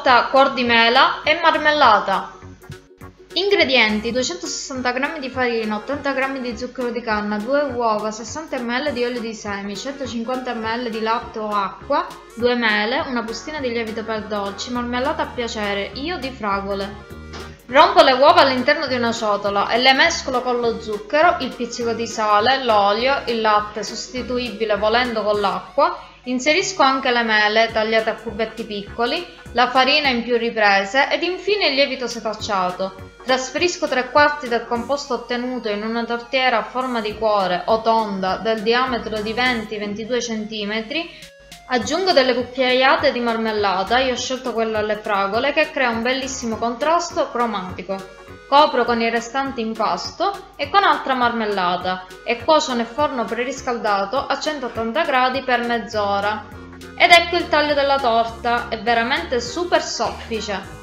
torta cuor di mela e marmellata. Ingredienti: 260 g di farina, 80 g di zucchero di canna, 2 uova, 60 ml di olio di semi, 150 ml di latte o acqua, 2 mele, una bustina di lievito per dolci, marmellata a piacere, io di fragole. Rompo le uova all'interno di una ciotola e le mescolo con lo zucchero, il pizzico di sale, l'olio, il latte sostituibile volendo con l'acqua. Inserisco anche le mele tagliate a cubetti piccoli, la farina in più riprese ed infine il lievito setacciato. Trasferisco 3/4 del composto ottenuto in una tortiera a forma di cuore o tonda del diametro di 20-22 cm. Aggiungo delle cucchiaiate di marmellata, io ho scelto quella alle fragole, che crea un bellissimo contrasto cromatico. Copro con il restante impasto e con altra marmellata e cuocio nel forno preriscaldato a 180 gradi per mezz'ora. Ed ecco il taglio della torta, è veramente super soffice.